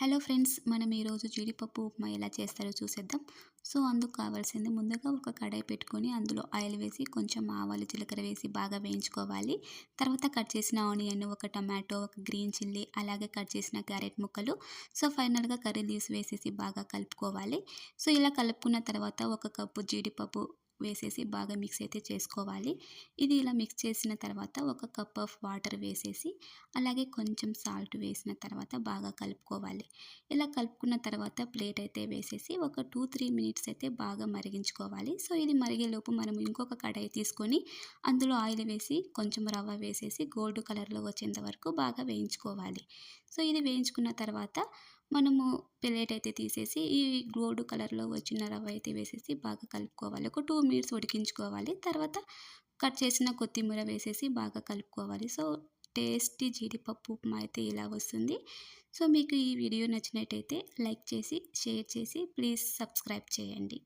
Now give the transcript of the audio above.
Hello friends, మనం ఈరోజు జీడిపప్పు ఉప్మా ఎలా చేస్తారో చూసేద్దాం. సో అందుకు కావాల్సింది ముందుగా ఒక కడాయి పెట్టుకొని అందులో ఆయిల్ వేసి కొంచెం ఆవాలు జీలకర్ర వేసి బాగా వేయించుకోవాలి. తర్వాత కట్ చేసిన ఆనియన్, ఒక టమాటో, ఒక గ్రీన్ చిల్లీ, అలాగే కట్ చేసిన క్యారెట్ ముక్కలు, సో ఫైనల్గా కర్రీ లీవ్స్ వేసేసి బాగా కలుపుకోవాలి. సో ఇలా కలుపుకున్న తర్వాత ఒక కప్పు జీడిపప్పు వేసేసి బాగా మిక్స్ అయితే చేసుకోవాలి. ఇది ఇలా మిక్స్ చేసిన తర్వాత ఒక కప్ ఆఫ్ వాటర్ వేసేసి అలాగే కొంచెం సాల్ట్ వేసిన తర్వాత బాగా కలుపుకోవాలి. ఇలా కలుపుకున్న తర్వాత ప్లేట్ అయితే వేసేసి ఒక 2-3 మినిట్స్ అయితే బాగా మరిగించుకోవాలి. సో ఇది మరిగేలోపు మనం ఇంకొక కడాయి తీసుకొని అందులో ఆయిల్ వేసి కొంచెం రవ్వ వేసేసి గోల్డ్ కలర్లో వచ్చేంత వరకు బాగా వేయించుకోవాలి. సో ఇది వేయించుకున్న తర్వాత మనము ప్లేట్ అయితే తీసేసి ఈ గోల్డ్ కలర్లో వచ్చిన రవ్వ అయితే వేసేసి బాగా కలుపుకోవాలి. ఒక 2 మినిట్స్ ఉడికించుకోవాలి. తర్వాత కట్ చేసిన కొత్తిమీర వేసేసి బాగా కలుపుకోవాలి. సో టేస్టీ జీడిపప్పు ఉప్మా అయితే ఇలా వస్తుంది. సో మీకు ఈ వీడియో నచ్చినట్టయితే లైక్ చేసి, షేర్ చేసి, ప్లీజ్ సబ్స్క్రైబ్ చేయండి.